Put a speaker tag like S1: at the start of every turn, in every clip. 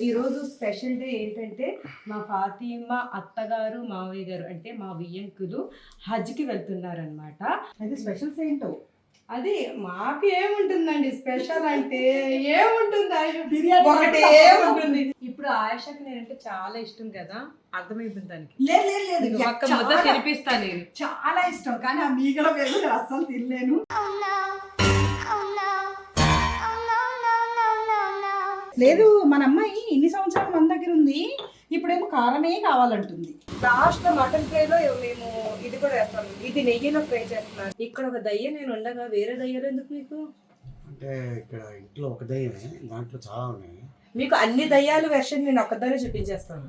S1: ఈరోజు special day ఏంటంటే మా ఫాతిమా అత్తగారు మావయ్య గారు అంటే మా వియ్యంకులు హజ్కి వెళ్తున్నారనమాట.
S2: అయితే స్పెషల్స్ ఏంటో
S1: అది మాకు ఏముంటుందండి స్పెషల్ అంటే ఏముంటుంది
S2: బిర్యానీ
S1: ఒకటే ఉంటుంది. ఇప్పుడు ఆయుషకి నేనంటే చాలా ఇష్టం కదా, అర్థమైపోయింది దానికి.
S2: లేదు లేదు లేదు
S1: ఇదిగో ఒక్క ముద్ద తినిపిస్తా నేను.
S2: చాలా ఇష్టం కానీ ఆ మీగడ వేరు అస్సలు తినలేను. లేదు మన అమ్మాయి ఇన్ని సంవత్సరాలు మన దగ్గర ఉంది, ఇప్పుడేమో కారమే కావాలంటుంది.
S1: లాస్ట్ లో మటన్ ఫ్రై లో మేము ఇది కూడా వేస్తాం, ఇది నెయ్యిలో ఫ్రై చేస్తున్నాను. ఇక్కడ ఒక దయ్య నేను ఉండగా వేరే దయ్యాలు ఎందుకు మీకు?
S3: అంటే ఇక్కడ ఇంట్లో ఒక దయ్యమే, దాంట్లో చాలా ఉన్నాయి.
S1: మీకు అన్ని దయ్యాలు వెర్షన్ నేను ఒక్కదానే చూపించేస్తాను.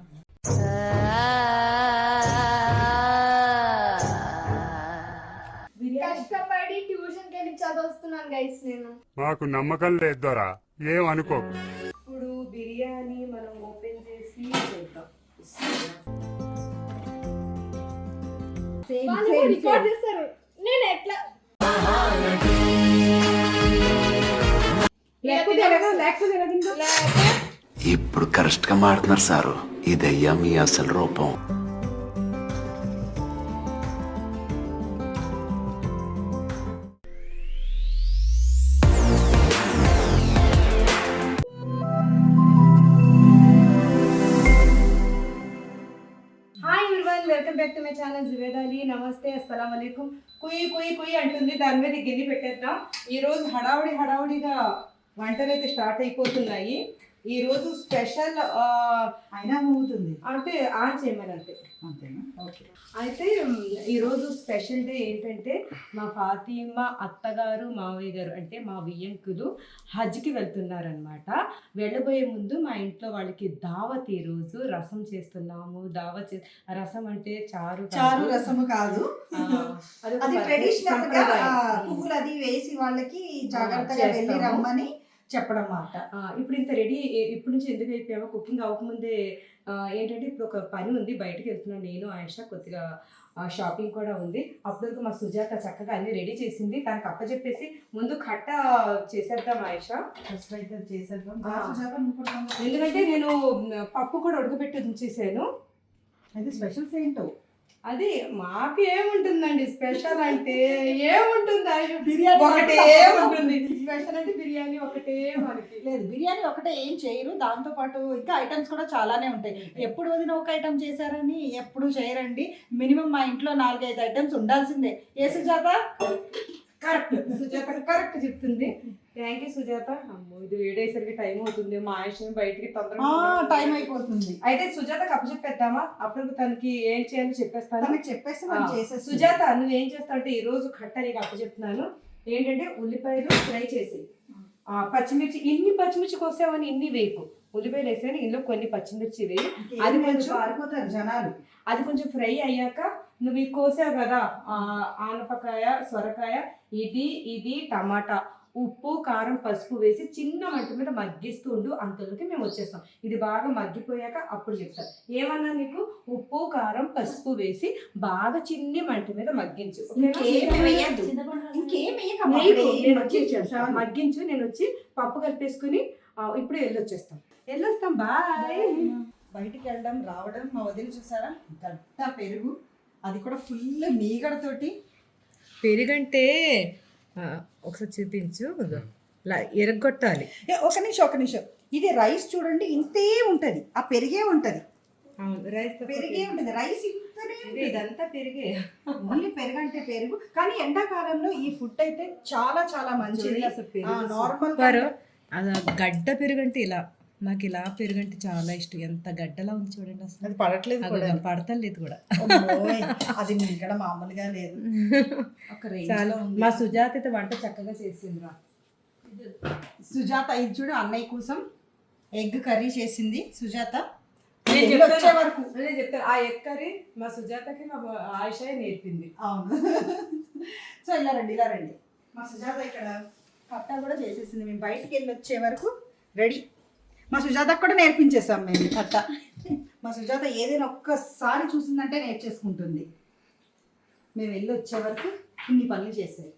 S4: కష్టపడి ట్యూషన్ కి వెళ్ళి చదువుతున్నాను గైస్ నేను.
S5: మాకు నమ్మకం లేదు దొరా, ఏం అనుకో.
S1: ఇప్పుడు బిర్యానీ మనం ఓపెన్ చేసి చేద్దాం.
S4: రికార్డ్ చేస్తారు. నేను ఎట్లా
S6: ఇప్పుడు కరెక్ట్ గా మాట్లాడుతున్నారు సారు. ఇదయ్యా మీ అసలు రూపం.
S1: Welcome back to my channel జువేదాలి. నమస్తే, అస్సలాం వాలేకుమ్. కుయ్యి కుయ్యి కుయ్యి అంటుంది, దాని మీద గిన్నె పెట్టేద్దాం. ఈరోజు హడావుడిగా వంటలు అయితే స్టార్ట్ అయిపోతున్నాయి. ఈరోజు స్పెషల్
S2: అయినా అవుతుంది
S1: అంటే ఆన్ చేయమని అంతే.
S2: అంతేనా?
S1: ఓకే. అయితే ఈరోజు స్పెషల్ డే ఏంటంటే మా ఫాతిమా అత్తగారు మావయ్య గారు అంటే మా వియ్యంకులు హజ్కి వెళ్తున్నారనమాట. వెళ్ళబోయే ముందు మా ఇంట్లో వాళ్ళకి దావత్, ఈరోజు రసం చేస్తున్నాము. రసం అంటే చారు
S2: రసము కాదు, అది ట్రెడిషనల్ గా పువ్వులు అది వేసి వాళ్ళకి జాగ్రత్తగా వెళ్ళి రమ్మని చెప్పడం మాట.
S1: ఇప్పుడు ఇంత రెడీ ఇప్పటి నుంచి ఎందుకు అయిపోయామో, కుకింగ్ అవ్వకముందే ఏంటంటే ఇప్పుడు ఒక పని ఉంది, బయటకు వెళ్తున్నాను నేను ఆయుష, కొద్దిగా షాపింగ్ కూడా ఉంది. అప్పటివరకు మా సుజాత చక్కగా అన్ని రెడీ చేసింది, దానికి అప్పచెప్పేసి ముందు కట్ట చేసేద్దాం ఆయుష.
S2: ఫస్ట్ అయితే చేసేద్దాం.
S1: ఎందుకంటే నేను పప్పు కూడా ఉడకబెట్టి ఉంచేసాను.
S2: అయితే స్పెషల్స్ ఏంటో
S1: అది మాకు ఏముంటుందండి స్పెషల్ అంటే ఏముంటుంది
S2: బిర్యానీ
S1: ఒకటే ఉంటుంది. స్పెషల్ అంటే బిర్యానీ ఒకటే మనకి.
S2: లేదు, బిర్యానీ ఒకటే ఏం చేయరు, దాంతో పాటు ఇంకా ఐటమ్స్ కూడా చాలానే ఉంటాయి. ఎప్పుడు వదిన ఒక ఐటమ్ చేశారని ఎప్పుడు చేయరండి. మినిమం మా ఇంట్లో 4-5 ఐటమ్స్ ఉండాల్సిందే. ఏ సుజాత?
S1: కరెక్ట్, సుజాత కరెక్ట్ చెప్తుంది. Thank you Sujatha. అమ్మో, ఇది వేడేసరికి టైం అవుతుంది, మా ఆయుష్ని బయటికి తొందరగా
S2: టైం అయిపోతుంది.
S1: అయితే సుజాతకు అప్పచెప్పేద్దామా? అప్పుడు తనకి ఏం చేయాలో చెప్పేస్తాను.
S2: చెప్పేసి
S1: సుజాత నువ్వేం చేస్తావు అంటే, ఈ రోజు కట్ట నీకు అప్పచెప్తున్నాను. ఏంటంటే ఉల్లిపాయలు ఫ్రై చేసి, పచ్చిమిర్చి, ఇన్ని పచ్చిమిర్చి కోసావని ఇన్ని వేపు. ఉల్లిపాయలు వేసాను, ఇందులో కొన్ని పచ్చిమిర్చి వేయి. అది కొంచెం
S2: పారిపోతారు జనాలు.
S1: అది కొంచెం ఫ్రై అయ్యాక నువ్వు ఇవి కోసావు కదా, ఆనపకాయ, సొరకాయ, ఇది టమాటా, ఉప్పు, కారం, పసుపు వేసి చిన్న మంట మీద మగ్గిస్తూ ఉండు. అంతలోకి మేము వచ్చేస్తాం. ఇది బాగా మగ్గిపోయాక అప్పుడు చెప్తాను. ఏమన్నా నీకు ఉప్పు, కారం, పసుపు వేసి బాగా చిన్ని మంట మీద మగ్గించు. మగ్గించు. నేను వచ్చి పప్పు కలిపేసుకుని ఇప్పుడు వెళ్ళొస్తాం. బాయ్.
S2: బయటికి వెళ్ళడం రావడం మా వదిలి చూసారా, గడ్డ పెరుగు, అది కూడా ఫుల్ మీగడతోటి.
S1: పెరుగంటే ఒకసారి చూపించు, ఎరగొట్టాలి.
S2: ఒక నిమిషం. ఇది రైస్ చూడండి, ఇంతే ఉంటది, ఆ పెరిగే ఉంటది.
S1: రైస్
S2: పెరిగే ఉంటది, రైస్ ఇంతనే.
S1: ఇదంతా పెరిగే,
S2: ఓన్లీ పెరుగు అంటే పెరుగు. కానీ ఎండాకాలంలో ఈ ఫుడ్ అయితే చాలా చాలా మంచిది.
S1: నార్మల్ గడ్డ పెరుగు అంటే ఇలా, నాకు ఇలా పెరుగు అంటే చాలా ఇష్టం. ఎంత గడ్డలా ఉంది చూడండి, అసలు
S2: అది పడట్లేదు,
S1: పడతలేదు కూడా.
S2: అది ఇక్కడ మామూలుగా లేదు.
S1: చాలా. మా సుజాత అయితే వంట చక్కగా చేసిందిరా.
S2: సుజాత ఇది చూడు, అన్నయ్య కోసం ఎగ్ కర్రీ చేసింది సుజాత.
S1: వచ్చే వరకు నేను చెప్తాను, ఆ ఎగ్ కర్రీ మా సుజాతకి మా ఆయుష నేర్పింది.
S2: అవును. సో ఇలా రండి. మా సుజాత ఇక్కడ కట్ట కూడా చేసేసింది. మేము బయటికి వెళ్ళి వచ్చే వరకు రెడీ. మా సుజాతకు కూడా నేర్పించేసాం మేము కట్ట. మా సుజాత ఏదైనా ఒక్కసారి చూసిందంటే నేర్చేసుకుంటుంది. మేము వెళ్ళి వచ్చే వరకు ఇన్ని పనులు చేసాయి.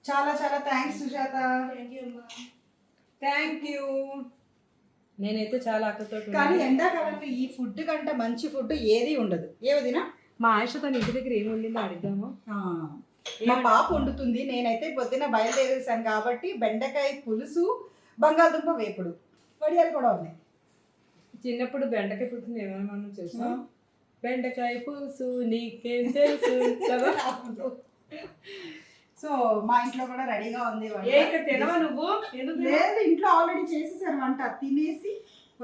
S2: చాలా చాలా థ్యాంక్స్ సుజాత.
S1: Thank you. నేనైతే చాలా ఆకలితో
S2: కానీ ఎండాకాలంలో ఈ ఫుడ్ కంటే మంచి ఫుడ్ ఏది ఉండదు. ఏ వదినా?
S1: మా ఆయుష తన ఇంటి దగ్గర ఏం వండిందో అడుగుదామా?
S2: మా పాప వండుతుంది. నేనైతే పొద్దున బయలుదేరేసాను కాబట్టి బెండకాయ పులుసు, బంగాళదుంప వేపుడు, వడియాలు కూడా ఉన్నాయి.
S1: చిన్నప్పుడు బెండకాయ పులుసు ఏమైనా చేసాం. బెండకాయ పులుసు నీకేం తెలుసు కదా.
S2: సో మా ఇంట్లో కూడా రెడీగా ఉంది వంట.
S1: తినవా నువ్వు?
S2: లేదు, ఇంట్లో ఆల్రెడీ చేసేసాను వంట. తినేసి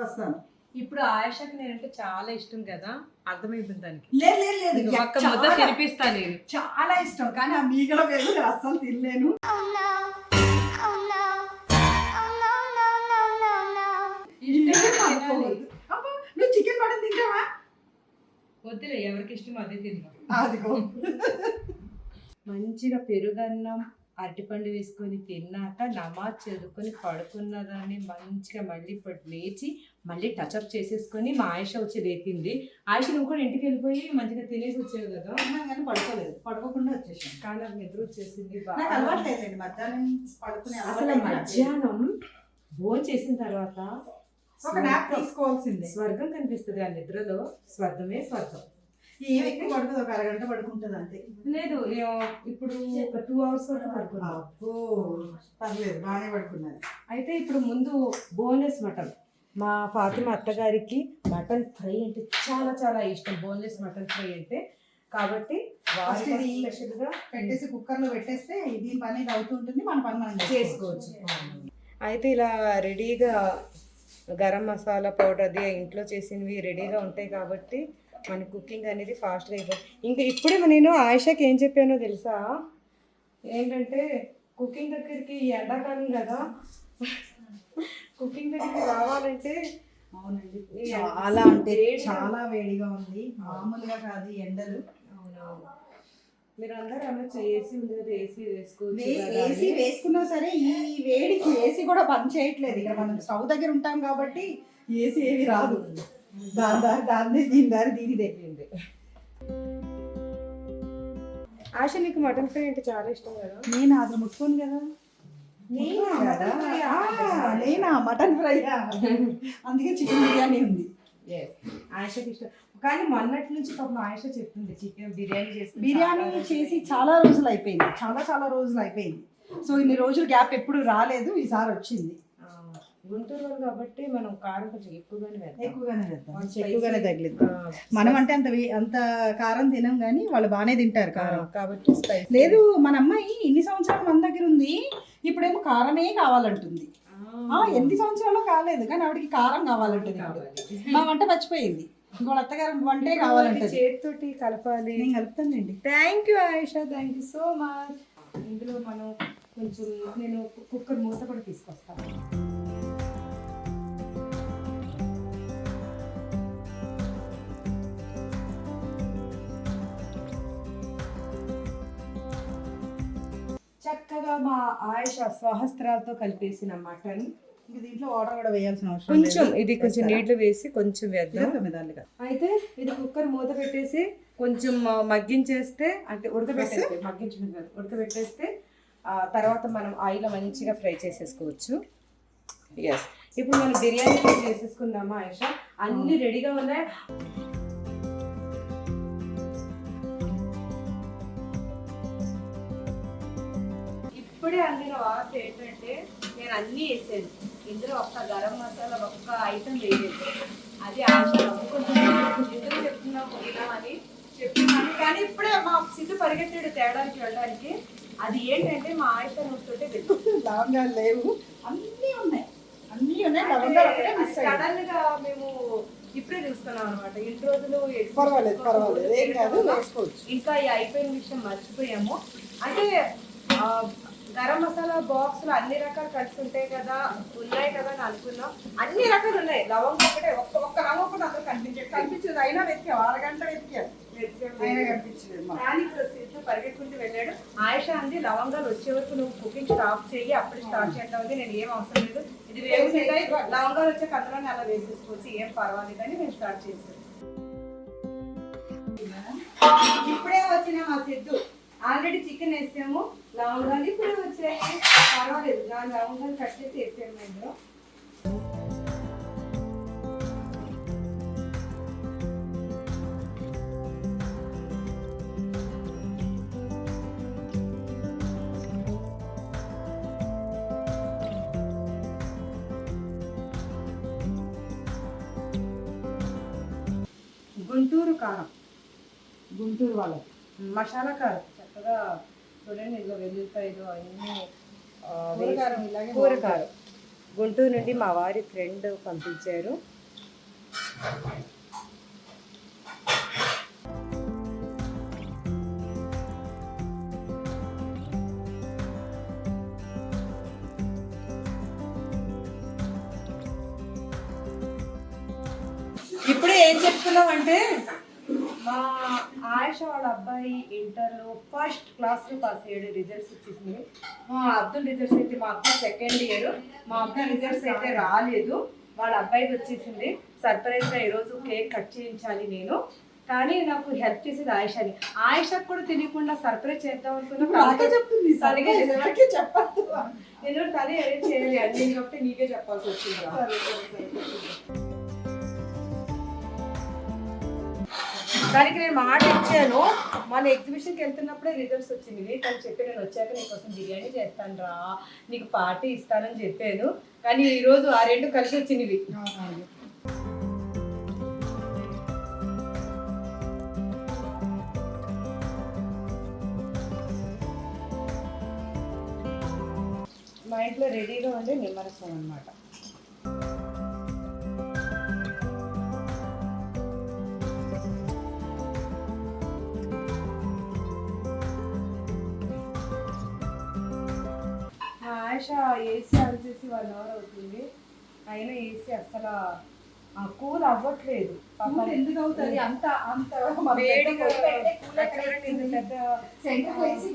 S2: వస్తాను.
S1: ఇప్పుడు ఆయుషకి నేనంటే చాలా ఇష్టం కదా, అర్థమైపోయింది దానికి.
S2: లేదు లేదు లేదు,
S1: ఒక్క ముద్ద తినిపిస్తా నేను.
S2: చాలా ఇష్టం, కానీ ఆ మీగడ వేలు అస్సలు తినలేను. అబ్బా, నువ్వు చికెన్ మటన్ తింటావా?
S1: వద్దులే, ఎవరికి ఇష్టం అదే తిందాం.
S2: అదిగో
S1: మంచిగా పెరుగన్నం అరటిపండు వేసుకొని తిన్నాక నమాజ్ చదువుకొని పడుకున్నదాన్ని మంచిగా మళ్ళీ ఇప్పుడు లేచి మళ్ళీ టచ్అప్ చేసేసుకొని మా ఆయుష వచ్చి లేపింది. ఆయుష నువ్వు కూడా ఇంటికి వెళ్ళిపోయి మంచిగా తినేసి వచ్చావు కదా.
S2: కానీ పడుకోలేదు, పడుకోకుండా వచ్చేసాను.
S1: కానీ నాకు నిద్ర వచ్చేసింది.
S2: నాకు అలవాటు లేదండి మధ్యాహ్నం పడుకునే.
S1: అసలు మధ్యాహ్నం భోజనం చేసిన తర్వాత
S2: ఒక నాప్ తీసుకోవాల్సిందే.
S1: స్వర్గం కనిపిస్తుంది ఆ నిద్రలో. స్వర్గమే స్వర్గం.
S2: ఏం ఎక్కువ పడుతుంది, ఒక అరగంట పడుకుంటుంది అంతే.
S1: లేదు, ఇప్పుడు ఒక 2 hours వరకు పడుకున్నాం.
S2: ఓ పర్లేదు, బాగానే పడుకున్నారు.
S1: అయితే ఇప్పుడు ముందు బోన్లెస్ మటన్. మా ఫాతిమా అత్తగారికి మటన్ ఫ్రై అంటే చాలా చాలా ఇష్టం, బోన్లెస్ మటన్ ఫ్రై అంటే. కాబట్టి
S2: First ఇది
S1: స్పెషల్గా
S2: పెట్టేసి కుక్కర్లో పెట్టేస్తే దీని పని ఇది అవుతుంటుంది, మన పని మనం
S1: చేసుకోవచ్చు. అయితే ఇలా రెడీగా గరం మసాలా పౌడర్ అది ఇంట్లో చేసినవి రెడీగా ఉంటాయి కాబట్టి మన కుకింగ్ అనేది ఫాస్ట్గా అయిపోతుంది. ఇంకా ఇప్పుడే నేను ఆయిషాకి ఏం చెప్పానో తెలుసా? ఏంటంటే కుకింగ్ దగ్గరికి ఎండాకాలం కదా, కుకింగ్ దగ్గరికి రావాలంటే
S2: అవునండి, చాలా అంటే చాలా వేడిగా ఉంది, మామూలుగా కాదు ఎండలు.
S1: అవునవును, మీరు అందరూ అనొచ్చు ఏసీ ఉంది కదా, ఏసీ వేసుకోవచ్చు.
S2: ఏసీ వేసుకున్నా సరే ఈ వేడికి ఏసీ కూడా పని చేయట్లేదు. ఇక్కడ మనం స్టవ్ దగ్గర ఉంటాం కాబట్టి ఏసీ ఏవి రాదు. దాని దీని దారి దీనిదే.
S1: ఆశ నీకు మటన్ ఫ్రై అంటే చాలా ఇష్టం కదా.
S2: నేను అసలు ముట్టుకోను కదా. నేనా మటన్ ఫ్రై, అందుకే చికెన్ బిర్యానీ ఉంది.
S1: ఆయుషకి ఇష్టం. కానీ మొన్నటి నుంచి పాపం ఆయుష చెప్తుంది చికెన్
S2: బిర్యానీ చేసి చాలా రోజులు అయిపోయింది, చాలా రోజులు అయిపోయింది. సో ఇన్ని రోజులు గ్యాప్ ఎప్పుడు రాలేదు, ఈసారి వచ్చింది.
S1: గుంటూరు వాళ్ళు కాబట్టి మనం కారం కొంచెం
S2: ఎక్కువగానే తగిలిద్దాం. మనం అంటే అంత కారం తినం కానీ వాళ్ళు బాగానే తింటారు కారం
S1: కాబట్టి.
S2: లేదు, మన అమ్మాయి ఇన్ని సంవత్సరాలు మన దగ్గర ఉంది, ఇప్పుడేమో కారమే కావాలంటుంది. ఎన్ని సంవత్సరాలు కాలేదు కానీ ఆవిడకి కారం కావాలంటుంది. మా వంట మర్చిపోయింది, ఇంకో అత్తగారు వంటే కావాలంటే
S1: చేతితోటి కలపాలి.
S2: నేను కలుపుతానండి.
S1: Thank you Ayusha, thank you so much. ఇందులో మనం కొంచెం నేను కుక్కర్ మూత కూడా తీసుకొస్తాను. చక్కగా మా ఆయుష స్వహస్త్రాలతో కలిపేసిన మటన్.
S2: దీంట్లో వాటర్ కూడా వేయాల్సిన అవసరం
S1: కొంచెం ఇది కొంచెం నీళ్లు వేసి కొంచెం వేద్దాం.
S2: అయితే
S1: ఇది కుక్కర్ మూత పెట్టేసి కొంచెం మగ్గించేస్తే, అంటే ఉడకబెట్టేస్తే, మగ్గించడం కాదు ఉడకబెట్టేస్తే తర్వాత మనం ఆయిల్ మంచిగా ఫ్రై చేసేసుకోవచ్చు. ఎస్, ఇప్పుడు మనం బిర్యానీ చేసేసుకుందామా ఆయుష? అన్ని రెడీగా ఉన్నాయి. ఇప్పుడే అందిన వార్త ఏంటంటే నేను అన్నీ వేసాను ఇందులో, ఒక్క గరం మసాలా ఒక్క ఐటెం వేయలేదు. అది ఆశ నమ్ముకుంటున్నాను, ఎందుకు చెప్తున్నావు అని చెప్తున్నాను. కానీ ఇప్పుడే మా సిద్ధు పరిగెత్తాడు తేడానికి వెళ్ళడానికి. అది ఏంటంటే మా ఆయుష నోటితోటే
S2: లవంగాలు లేవు, అన్నీ ఉన్నాయి.
S1: సడన్ గా మేము ఇప్పుడే చూస్తున్నాం అనమాట. ఇన్ని రోజులు
S2: పర్వాలేదు ఏం కాదు,
S1: ఇంకా ఈ అయిపోయిన విషయం మర్చిపోయాము. అంటే గరం మసాలా బాక్స్లో అన్ని రకాలు కలిసి ఉంటాయి కదా, ఉన్నాయి కదా అని అనుకున్నాం. అన్ని రకాలు ఉన్నాయి, లవంగం ఒకటే, ఒక్క లవంగం కూడా అందరూ కనిపించదు. అయినా వెతికాం, అరగంట వెతికాం, కానీ ఇప్పుడు పరిగెత్తుకుంటూ వెళ్ళాడు. ఆయుష అంది లవంగాలు వచ్చే వరకు నువ్వు కుకింగ్ స్టాప్ చేయి, అప్పుడు స్టార్ట్ చేద్దాం. నేను ఏం అవసరం లేదు, ఇది వేసుకుంటాయి, లవంగాలు వచ్చే కథలోనే అలా వేసేసుకోవచ్చు, ఏం పర్వాలేదు అని నేను స్టార్ట్ చేశాను. ఇప్పుడే వచ్చిన మా సిద్ధు ఆల్రెడీ చికెన్ వేసాము, లవంగాలు ఇప్పుడే వచ్చాయి, పర్వాలేదు. దాని లవంగాలు కట్ చేసి వేసాము ఇందులో. గుంటూరు కారం, గుంటూరు వాళ్ళకి మసాలా కారం చక్కగా చూడండి. ఇందులో వెల్లుల్లిపాయలు అన్నీ
S2: కూరకారం ఇలాగే
S1: కూరకారం గుంటూరు నుండి మా వారి ఫ్రెండ్ పంపించారు. ఇప్పుడు ఏం చెప్తున్నాం అంటే మా ఆయుష వాళ్ళ అబ్బాయి ఇంటర్లో ఫస్ట్ క్లాస్లో పాస్ అయ్యాడు, రిజల్ట్స్ వచ్చేసింది. మా అబ్దుల్ రిజల్ట్స్ అయితే మా అబ్బాయి సెకండ్ ఇయర్, మా అబ్బాయి రిజల్ట్స్ అయితే రాలేదు, వాళ్ళ అబ్బాయికి వచ్చేసింది. సర్ప్రైజ్గా ఈరోజు కేక్ కట్ చేయించాలి నేను, కానీ నాకు హెల్ప్ చేసేది ఆయుషని. ఆయుషకు కూడా తెలియకుండా సర్ప్రైజ్ చేద్దాం అనుకున్నా.
S2: చెప్తుంది చెప్పద్దు.
S1: నేను తనే అరేంజ్ చేయాలి అన్ని కాబట్టి నీకే చెప్పాల్సి వచ్చింది. దానికి నేను మాట ఇచ్చాను, మన ఎగ్జిబిషన్కి వెళ్తున్నప్పుడే రిజల్ట్స్ వచ్చింది. తను చెప్పి నేను వచ్చాక నీకోసం బిర్యానీ చేస్తాను రా, నీకు పార్టీ ఇస్తానని చెప్పాను. కానీ ఈరోజు ఆ రెండు కలిసి వచ్చినవి. మా ఇంట్లో రెడీగా ఉండే నిమ్మరసం అన్నమాట. ఆయుష ఏసీ ఆన్ చేసి 1 అవర్ అవుతుంది, అయినా ఏసీ అసలు కూల్ అవ్వట్లేదు.
S2: ఎందుకు అవుతుంది అంత అంత
S1: వేడిగా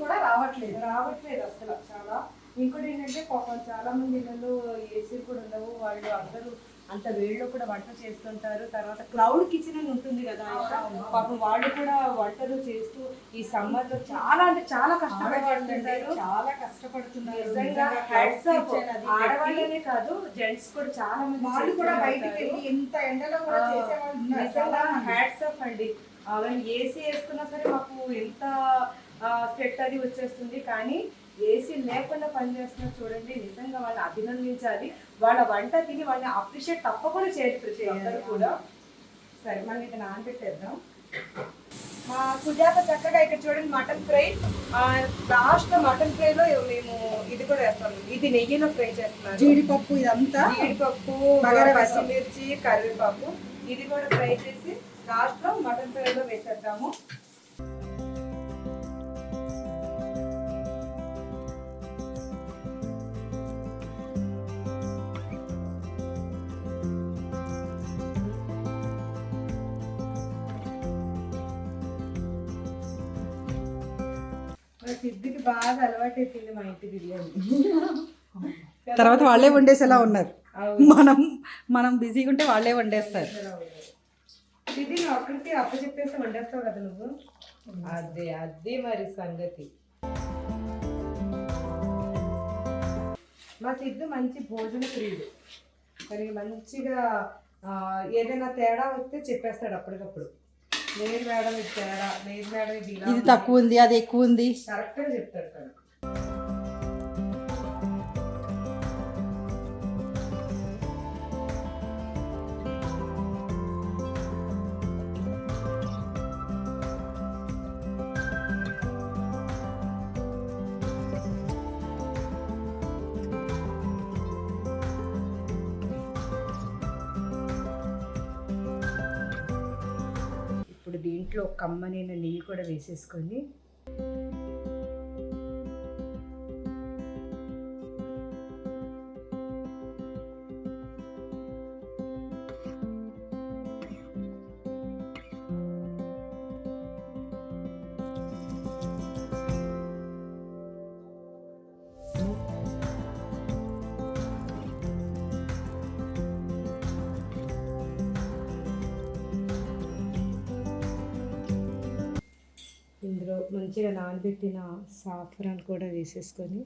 S2: కూడా రావట్లేదు
S1: అసలు చాలా. ఇంకోటి ఏంటంటే పాపం చాలా మంది ఇళ్ళలో ఏసీలు కూడా ఉండవు, వాళ్ళు అందరూ అంత వేడిలో కూడా వంట చేస్తుంటారు. తర్వాత క్లౌడ్ కిచెన్ అని ఉంటుంది కదా, పాపం వాళ్ళు కూడా వంటలు చేస్తూ ఈ సమ్మర్ లో చాలా అంటే చాలా కష్టపడుతుంటారు.
S2: చాలా కష్టపడుతున్నారు
S1: నిజంగా హ్యాట్స్ ఆఫ్. ఆడవాళ్ళనే కాదు జెంట్స్ కూడా చాలా మంది
S2: వాళ్ళు కూడా బయటికి వెళ్ళి ఎంత ఎండలో కూడా చేసేవాళ్ళు ఉన్నారు.
S1: నిజంగా హ్యాట్స్ ఆఫ్ అండి. ఏసీ వేసుకున్నా సరే మాకు ఎంత స్వెట్ అది వచ్చేస్తుంది, కానీ ఏసీ లేకుండా పనిచేస్తున్నారు చూడండి. నిజంగా వాళ్ళని అభినందించాలి, వాళ్ళ వంట తిని వాళ్ళని అప్రిషియేట్ తప్పకుండా చేయాలి ప్రతి ఒక్కరు కూడా. సరే మనం ఇది నానబెట్టేద్దాం. మా సుజాత చక్కగా ఇక్కడ చూడండి మటన్ ఫ్రై, లాస్ట్ మటన్ ఫ్రైలో మేము ఇది కూడా వేస్తాం, ఇది నెయ్యిలో ఫ్రై చేస్తున్నాం.
S2: జీడిపప్పు ఇదంతా
S1: జీడిపప్పు, పచ్చిమిర్చి, కరివేపాకు ఇది కూడా ఫ్రై చేసి లాస్ట్ లో మటన్ ఫ్రైలో వేసేద్దాము. సిద్ధికి బాగా అలవాటు అయిపోయింది మా ఇంటి బిర్యానీ.
S2: తర్వాత వాళ్ళే వండేసేలా ఉన్నారు. మనం బిజీగా ఉంటే వాళ్ళే వండేస్తారు.
S1: సిద్ధి నువ్వు అక్కడికి అప్పచెప్పేసి వండేస్తావు కదా నువ్వు. అదే మరి సంగతి. మా సిద్ధు మంచి భోజన ప్రియుడు, మరి మంచిగా ఏదైనా తేడా వస్తే చెప్పేస్తాడు అప్పటికప్పుడు. లేదు మేడం ఇది తేడా, లేదు మేడం ఇది
S2: తక్కువ ఉంది, అది ఎక్కువ ఉంది,
S1: కరెక్ట్గా చెప్తాడు తను. ఇప్పుడు దీంట్లో కమ్మనైన నెయ్యి కూడా వేసేసుకొని ఇందులో మంచిగా నానబెట్టిన సాఫ్రాన్ కూడా వేసేసుకొని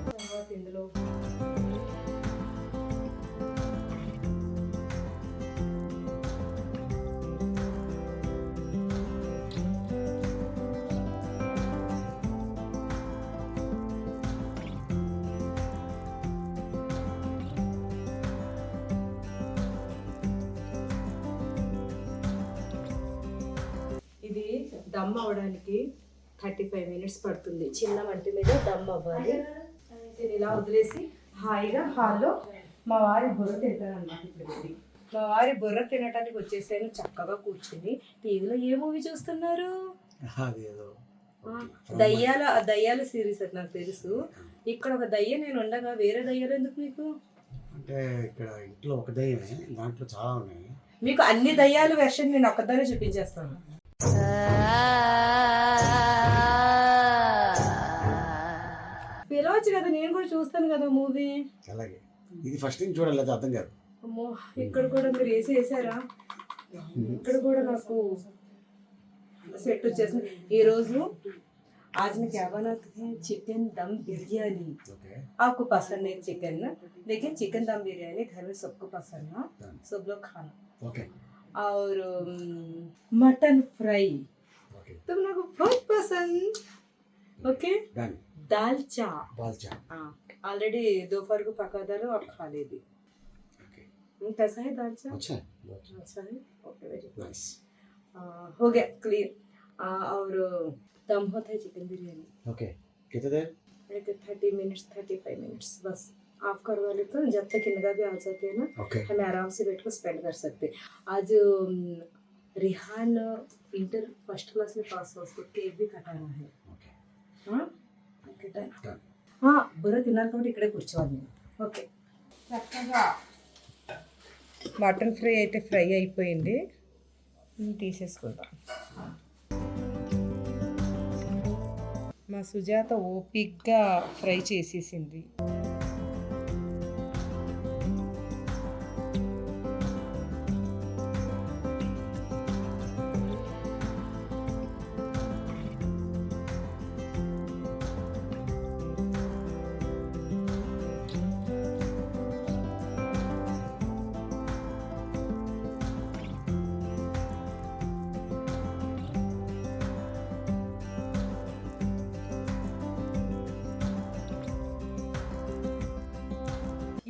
S1: తర్వాత ఇందులో దమ్ అవ్వడానికి 35 మినిట్స్ పడుతుంది. చిన్న మంట మీద దమ్ అవ్వాలి. నేను ఇలా వదిలేసి హాయిగా హాల్లో మా వారి బుర్ర తింటాను అన్నమాట. ఇప్పుడు మా వారి బుర్ర తినడానికి వచ్చేసాను. చక్కగా కూర్చుని టీవీలో ఏ మూవీ చూస్తున్నారు?
S3: అదేదో
S1: దయ్యాల సిరీస్ అది నాకు తెలుసు. ఇక్కడ ఒక దయ్యం నేను ఉండగా వేరే దయ్యాలు ఎందుకు మీకు?
S3: అంటే ఇక్కడ ఇంట్లో ఒక దయ్యమే, దాంట్లో చాలా ఉన్నాయి.
S1: మీకు అన్ని దయ్యాలు వెర్షన్ నేను ఒక్కదానే చూపించేస్తాను. పిలవచ్చు కదా, నేను కూడా చూస్తాను కదా మూవీ.
S3: అలాగే ఇది ఫస్ట్ టైం చూడాలి, అది అర్థం కాదు.
S1: అమ్మో, ఇక్కడ కూడా మీరు వేసారా? ఇక్కడ కూడా నాకు సెట్ వచ్చేసింది. ఈరోజు आज मैं क्या बनाती है? चिकन दम बिरयानी.
S3: ఓకే
S1: आपको पसंद है चिकन ना? देखिए चिकन दम बिरयानी घर में सबको पसंद है, सब लोग खाना.
S3: ఓకే
S1: और मटन फ्राई
S3: ఓకే
S1: तुम लोग को बहुत पसंद. ओके.
S3: డన్.
S1: दाल चा.
S3: దాల్చా.
S1: हाँ ऑलरेडी दोपहर को पका डालो और खा लेगी.
S3: ఓకే
S1: कैसा है दाल चा?
S3: अच्छा
S1: अच्छा है. Okay very good.
S3: नाइस.
S1: हो गया क्लियर. और दम होता है चिकन बिरयानी.
S3: ओके कितने देर?
S1: 30 मिनट्स 35 मिनट्स बस. ऑफ करवा ले तो जब तक इनका भी आ जाते हैं ना,
S3: ओके
S1: हमें आराम से बैठ कर स्पेंड कर सकते. आज रिहान इंटर फर्स्ट क्लास में पास हुआ, उसको केक भी कटाना है.
S3: ఓకే
S1: हाँ ओके डन.
S3: డన్.
S1: బుర్ర తిన్నాను కాబట్టి ఇక్కడే కూర్చోవాలి నేను. ఓకే. చక్కగా మటన్ ఫ్రై అయితే ఫ్రై అయిపోయింది. తీసేసుకుందాం. మా సుజాత ఓపిక్గా ఫ్రై చేసేసింది.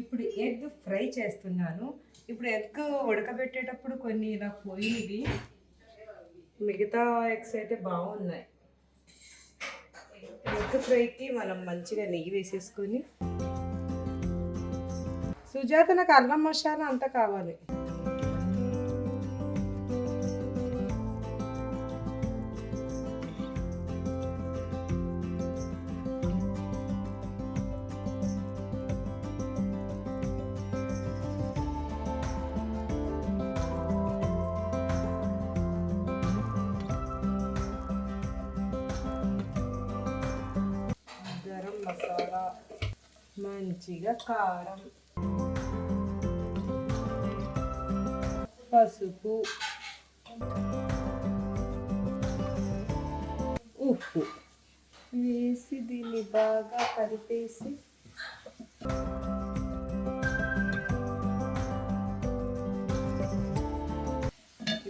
S1: ఇప్పుడు ఎగ్ ఫ్రై చేస్తున్నాను. ఇప్పుడు ఎగ్ ఉడకబెట్టేటప్పుడు కొన్ని ఇలా పోయినవి, మిగతా ఎగ్స్ అయితే బాగున్నాయి. ఎగ్ ఫ్రైకి మనం మంచిగా నెయ్యి వేసేసుకొని, సుజాత నాకు అల్లం మసాలా అంతా కావాలి. గరం మసాలా, మంచిగా కారం, పసుపు, ఉప్పు వేసి దీన్ని బాగా కలిపేసి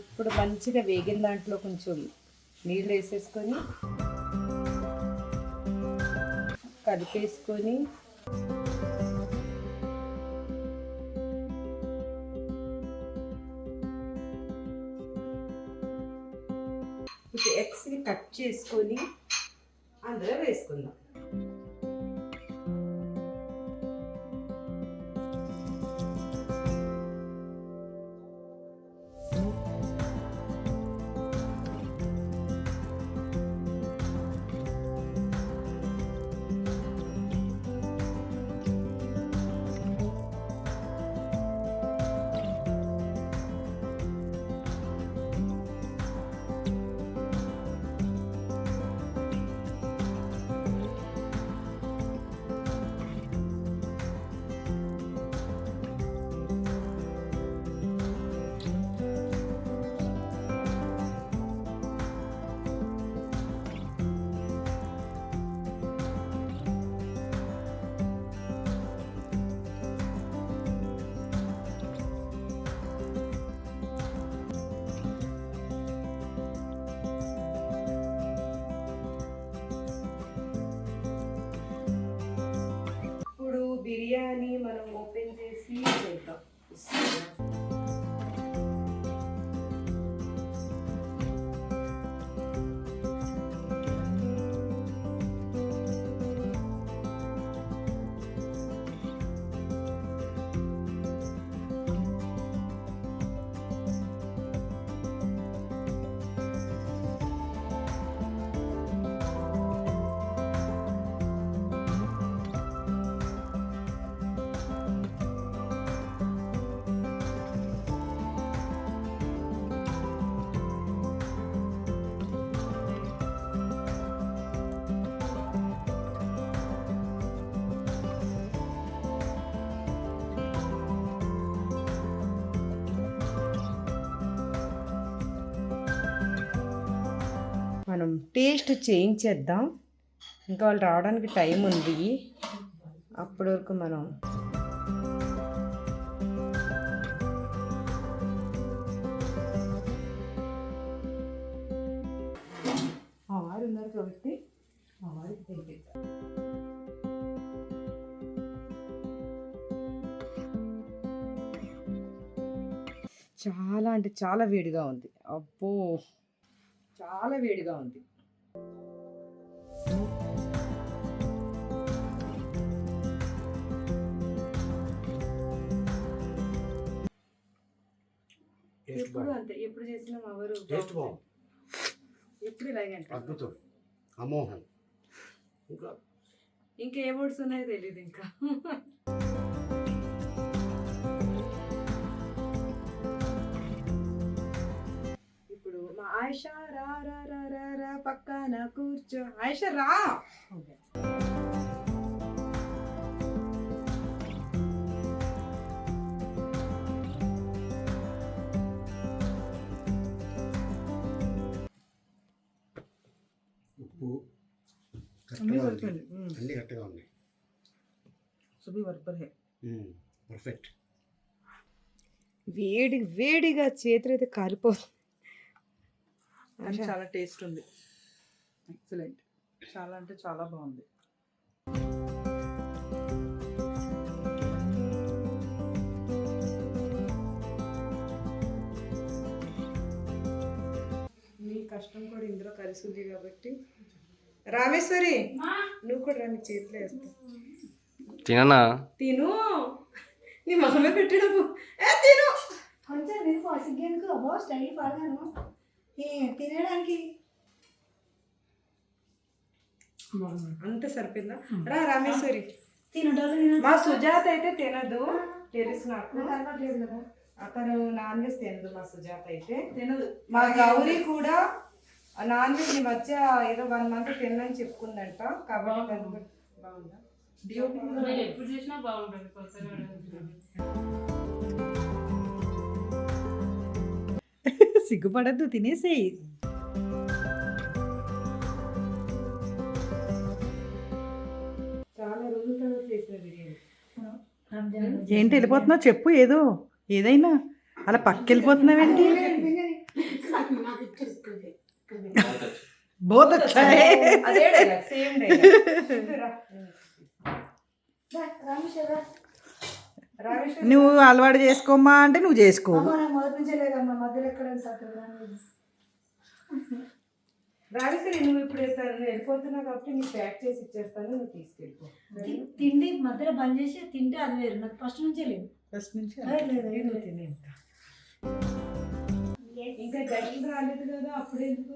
S1: ఇప్పుడు మంచిగా వేగిన దాంట్లో కొంచెం నీళ్ళు వేసేసుకొని కలిపేసుకొని ఇప్పుడు ఎగ్స్ని కట్ చేసుకొని అందులో వేసుకుందాం. బిర్యానీ మనం ఓపెన్ చేసి చేద్దాం. మనం టేస్ట్ చేయించేద్దాం. ఇంకా వాళ్ళు రావడానికి టైం ఉంది. అప్పటి వరకు మనం మా వారు ఉన్నారు కాబట్టి మా వారికి తినిపిద్దాం. చాలా అంటే చాలా వేడిగా ఉంది. అబ్బో చాలా వేడిగా ఉంది.
S3: టేస్ట్
S1: ఎప్పుడు
S3: బాగుంది.
S1: అంతే, ఎప్పుడు చేసినా మా వారు
S3: టేస్ట్ బాగుంది.
S1: ఎప్పుడు ఇలాగే అంటారు.
S3: అద్భుతం, అమోఘం. ఇంకా
S1: ఇంకా ఏ వర్డ్స్ ఉన్నాయో తెలియదు ఇంకా. ఇప్పుడు మా ఆయిష రా రా రా రా రా పక్కన కూర్చో. ఆయిష రా.
S3: ఉప్పు
S2: అన్నీ
S3: కరెక్ట్గా ఉంది.
S2: సరిపోయింది.
S3: అన్నీ కరెక్ట్గా ఉన్నాయి.
S2: సుబీ బర్బర్ హే.
S3: పర్ఫెక్ట్.
S1: వేడి వేడిగా చేతులు అయితే కాలిపోతుంది.
S2: కానీ చాలా టేస్ట్ ఉంది. ఎక్సలెంట్. చాలా అంటే చాలా బాగుంది.
S1: మీ కష్టం కూడా ఇందులో కలిసి ఉంది కాబట్టి. రామేశ్వరి నువ్వు కూడా రా, నీ చేతిలో వేస్తా.
S7: తిననా?
S1: తిను, నీ మొహమే పెట్టడము. తిను.
S4: కొంచెం నేను సిగ్గేందుకు అబ్బో స్టైల్ పడగాను తినడానికి.
S1: అంత సరిపోయిందా? రా రామేశ్వరి.
S4: తినటోళ్ళు
S1: మా సుజాత అయితే తినదు, తెలుసు నాకు.
S4: తినట్లేదు కదా.
S1: అతను నాన్ వెజ్ తినదు. మా సుజాత అయితే తినదు. మా గౌరీ కూడా నాన్ వెజ్ ఈ మధ్య ఏదో 1 month తినని చెప్పుకుందంట. కాబట్టి బాగుందా?
S8: ఎప్పుడు చేసినా బాగుంటుంది. కొత్తగా
S2: సిగ్గుపడద్దు, తినేసేయి.
S1: చాలా రోజుల తర్వాత చేసిన బిర్యానీ.
S2: ఏంటి వెళ్ళిపోతున్నావు? చెప్పు ఏదో, ఏదైనా. అలా పక్క వెళ్ళిపోతున్నావేంటి? బోత్ అచ్చా హై.
S1: అదే డైలాగ్, సేమ్ డైలాగ్. రామేశ్వరి
S2: నువ్వు అలవాటు చేసుకోమ్మా అంటే నువ్వు చేసుకో.
S4: మొదటి నుంచే లేదమ్మా, మధ్యలో ఎక్కడ
S1: రామేశ్వరి నువ్వు ఇప్పుడు వెళ్ళిపోతున్నావు కాబట్టి నీకు ప్యాక్ చేసి ఇచ్చేస్తాను, నువ్వు తీసుకెళ్ళిపో.
S4: తిండి మధ్యలో బంద్ చేసి తింటే అది వేరు. నాకు ఫస్ట్ నుంచే లేదు.
S2: ఫస్ట్ నుంచి
S1: నువ్వు తినే ఇంకా గట్లు రాలేదు కదా, అప్పుడు ఎందుకు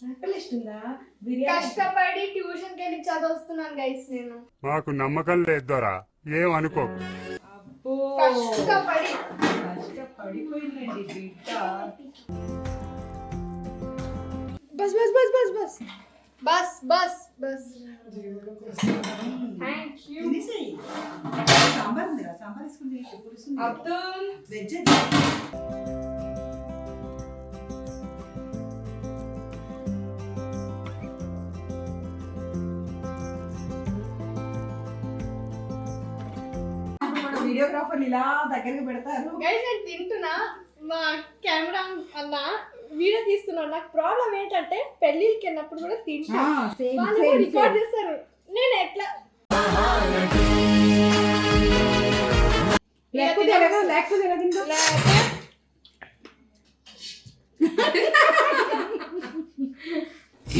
S1: ఆకలి ఇస్తుందా? బిర్యానీ
S4: కష్టపడి ట్యూషన్ కి వెళ్ళి చదువుతున్నాను గైస్ నేను.
S5: మాకు నమ్మకం లేదు దొరా, ఏం అనుకోకు.
S1: అబ్బో
S4: కష్టపడి
S1: కష్టపడిపోయిందండి బిడ్డ.
S4: బస్ బస్ బస్ బస్ బస్ బస్ బస్ బస్. Thank you.
S2: తినేసేయి. సాంబార్ ఉంది కదా, సాంబార్ వేసుకుంది.
S1: అబ్దుల్
S2: వెజ్. వీడియోగ్రాఫర్ ఇలా దగ్గరికి పెడతారు.
S4: గైస్ నేను తింటున్నా, మా కెమెరా అన్న వీడియో తీస్తున్నాడు. నాకు ప్రాబ్లం ఏంటంటే పెళ్ళిళ్ళకి వెళ్ళినప్పుడు కూడా తింటా, వాళ్ళు రికార్డ్ చేస్తారు. నేను ఎట్లా
S1: లేకపోతే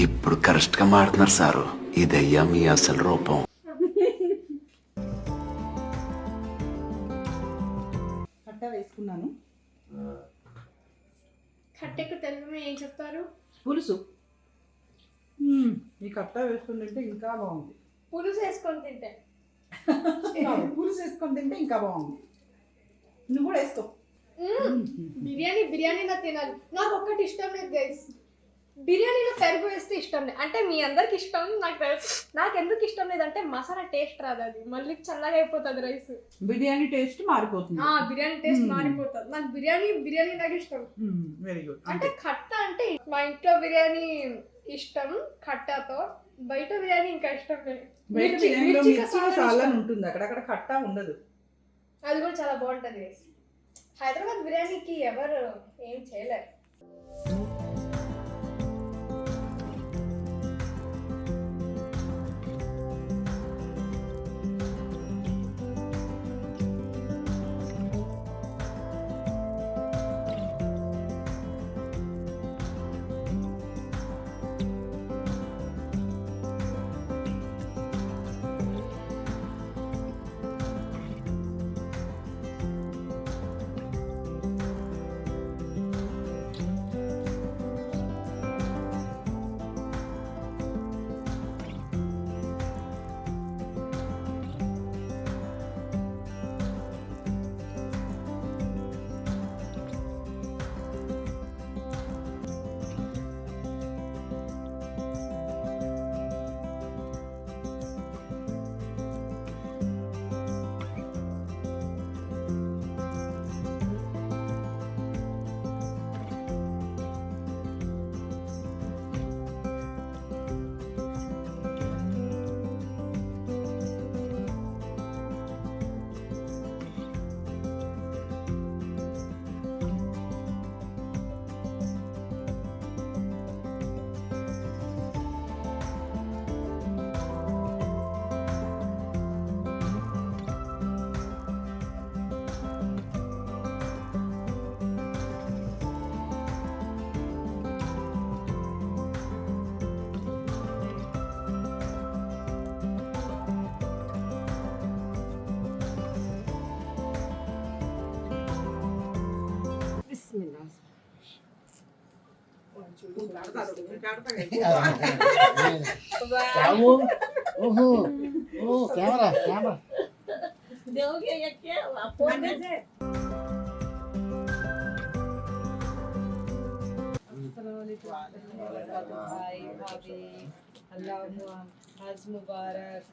S6: ఇప్పుడు కరెక్ట్ గా మాడుతున్నారు సారు, ఇదయ్యా మీ అసలు రూపం.
S2: కట్ట వేసుకున్నాను.
S4: కట్టెకు తెలుగు ఏం చెప్తారు?
S2: పులుసు. ఈ కట్ట వేసుకుని తింటే ఇంకా బాగుంది.
S4: పులుసు వేసుకొని తింటే
S2: పులుసు వేసుకొని తింటే ఇంకా బాగుంది. నువ్వు కూడా వేసుకో.
S4: బిర్యానీ బిర్యానీలో తినాలి. నాకు ఒక్కటి ఇష్టం లేదు గైస్. బిర్యానీలో పెరుగు వేస్తే ఇష్టం లేదు. అంటే మీ అందరికి ఇష్టం నాకు తెలుసు. నాకు ఎందుకు ఇష్టం లేదంటే మసాలా టేస్ట్ రాదు, అది మళ్ళీ చల్లగా అయిపోతుంది రైస్.
S2: బిర్యానీ టేస్ట్ మారిపోతుంది.
S4: బిర్యానీ టేస్ట్ మారిపోతుంది. నాకు బిర్యానీ నాకు ఇష్టం.
S2: Very good.
S4: అంటే ఖట్ట అంటే మా ఇంట్లో బిర్యానీ ఇష్టం ఖట్టాతో, బయట బిర్యానీ ఇంకా ఇష్టం లేదు. మిర్చి
S2: మసాలా ఉంటుంది, అక్కడక్కడ ఖట్టా ఉండదు.
S4: అది కూడా చాలా బాగుంటది. హైదరాబాద్ బిర్యానీకి ఎవరు ఏం చేయలేరు.
S3: కెమెరా
S1: ముబారక్.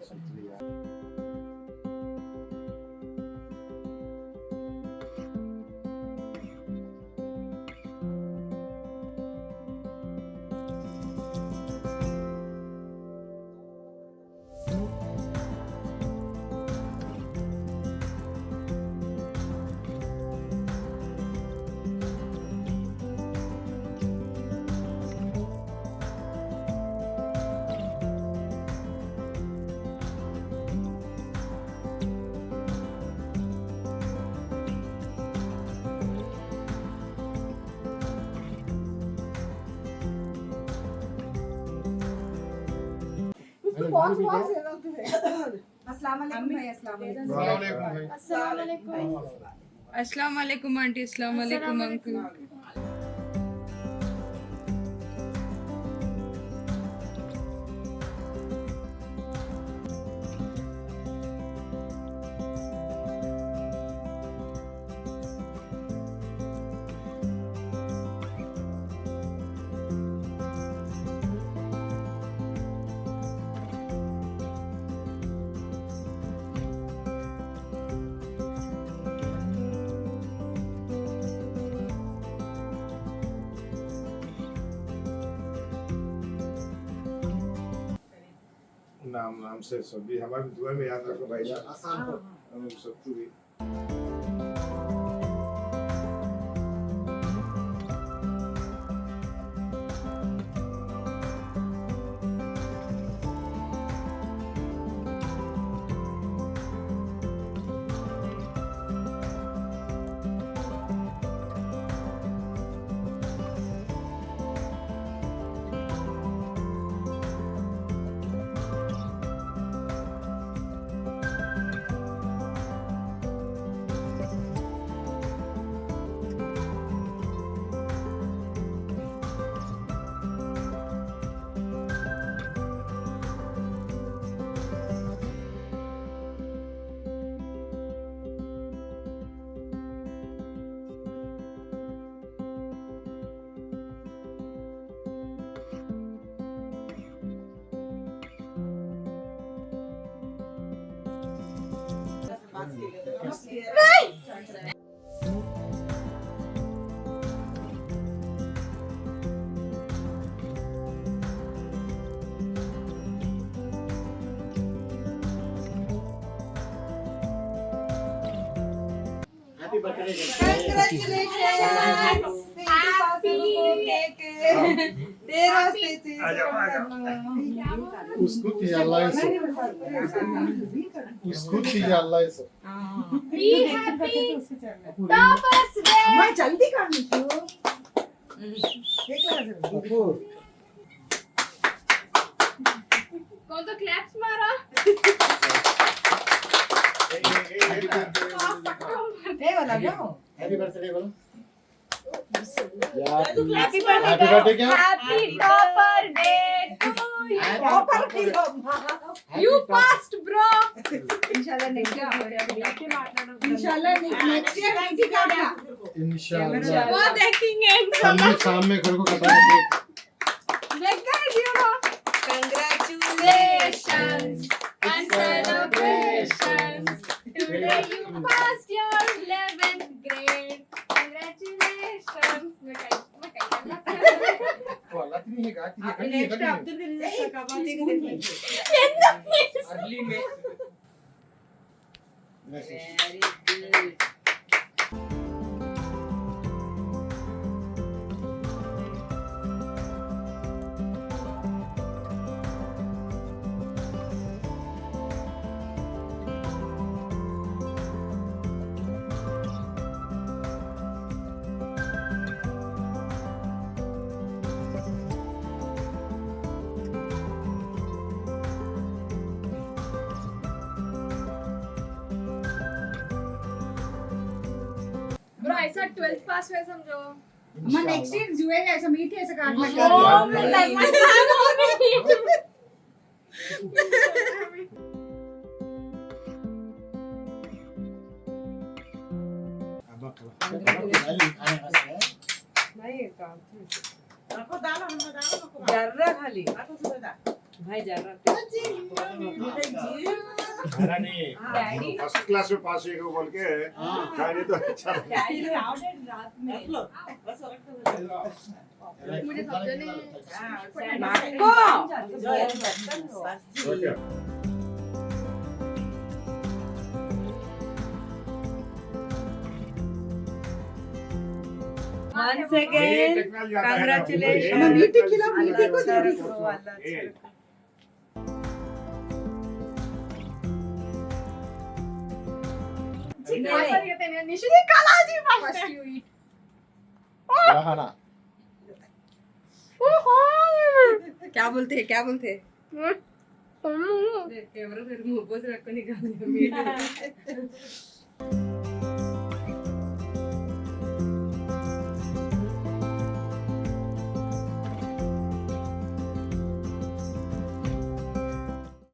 S9: अस्सलाम वालेकुम आंटी. अस्सलाम वालेकुम अंकल.
S10: नाम से सभी हमारी दुआ में याद रखो भाई हम सब पूरी उसको तिजाला ऐसा उसको तिजाला ऐसा
S4: Be happy. Tapas Day.
S2: अम्मा जल्दी कर नीतू देखला जरा
S4: कौन तो क्लैप्स मारा?
S2: ए वाला गो
S10: हैप्पी बर्थडे बोलो
S2: हैप्पी
S10: हैप्पी बर्थडे क्या
S4: Happy Topper Day to you. You passed, bro.
S2: इंशाल्लाह नेक्स्ट ईयर नहीं करना
S10: इंशाल्लाह
S4: बहुत एक्टिंग है
S10: शाम में घर को कटाएंगे
S4: Congratulations and celebrations. Today you passed your 11th grade. Congratulations.
S10: वाला नहीं है गाती है
S2: नेक्स्ट अब्दुल दिल्ली का बात है
S9: अर्ली में
S4: Bro, ऐसा 12th पास हुए समझो.
S2: अम्मा नेक्स्ट ईयर जुएल ऐसा मीठी ऐसा काटना
S4: Oh, my God.
S1: जर्रा खाली भाई जर्रा
S10: डैडी फर्स्ट क्लास में पास हुए बोल के खाने तो अच्छा
S1: रात में
S4: मुझे समझो नहीं.
S10: ओके
S1: once again congratulations
S2: अम्मा मीठी खिलाओ मीठी को दे रही हो
S4: निशिनी कलाजी फर्स्ट यू ईट.
S10: खाना
S9: क्या बोलते हैं कैमरा फिर मुंह पर से रखो निकाल